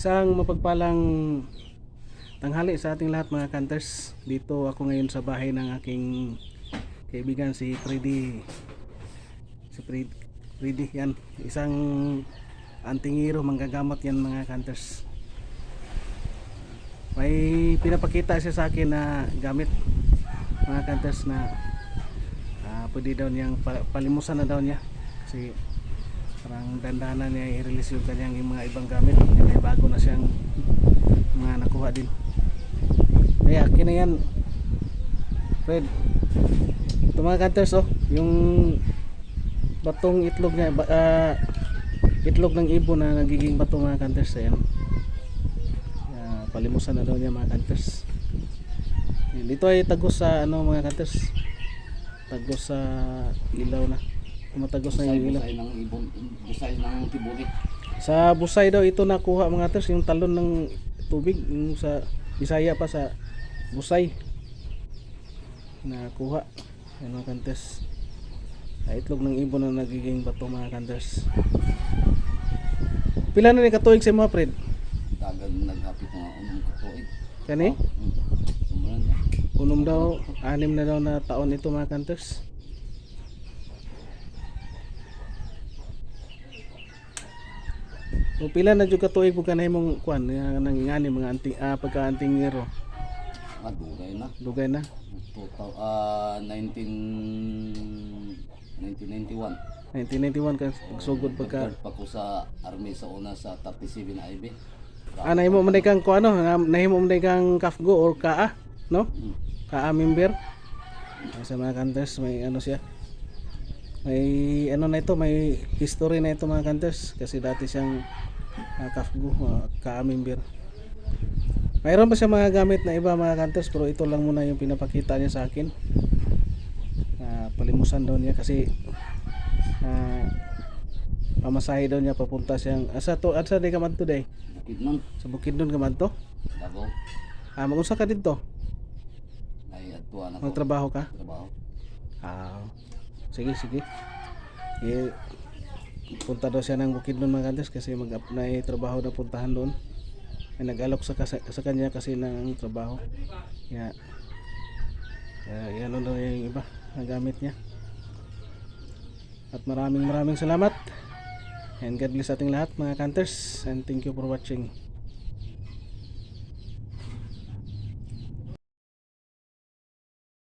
Isang mapagpalang tanghali sa ating lahat mga kanters. Dito ako ngayon sa bahay ng aking kaibigan si Freddy. Freddy yan. Isang antingero, manggagamot yan mga kanters. May pinapakita siya sa akin na gamit mga kanters na pwede daw niyang palimusan na daw niya. Kasi parang dandanan niya i-release yung kanyang mga ibang gamit. May bago na siyang mga nakuha din. Kaya akin na yan Fred. Ito mga kanters, oh, yung batong itlog niya, itlog ng ibon na nagiging bato mga kanters. Ayan, palimusan na daw niya mga kanters. Dito ay tagos sa ano mga kanters, tagos sa ilaw na, tumatagos na yung ilaw. Busay ng ibon, busay ng tibuli. Sa busay daw ito nakuha mga kanters, yung talon ng tubig, yung sa Bisaya pa sa busay nakuha. Yan mga kanters, itlog ng ibon na nagiging bato mga kanters. Pila na ni katuig sa mga Fred? Dagan naghapit mga unong katuig. Kani? Sumulan na. Unom daw, 6 na daw na taon ito mga kanters. So, pila na jud katuig pud kanay mong kuan nang ngani mga anting pagka-antingero. Dugay na. Dugay na. 1991. 1991 ka sugod pagka Nag-guard pa ko sa army sa una sa 37 IB. nahimo man kang kuan no, nahimo man kang kafgo or kaa, no? Kaa member. Sa mga kanters may ano siya. May ano na ito, may history na ito mga kanters kasi dati siyang kafgo, kaa member. Mayroon pa siya mga gamit na iba mga kanters, pero ito lang muna yung pinapakita niya sa akin. Palimusan daw niya kasi pamasahe daw niya papunta siyang asa di ka man to day? Bukidnon. Sa Bukidnon ka man to? Davao. Mag-usa ka dito? Ay atuan ako. Magtrabaho ka? Trabaho. Sige. Punta daw siya ng Bukidnon mga kanters kasi may trabaho na puntahan doon. May nag-alok sa kanya kasi ng trabaho. Yan daw yung iba na gamit niya. At maraming salamat. And God bless ating lahat mga kanters. And thank you for watching.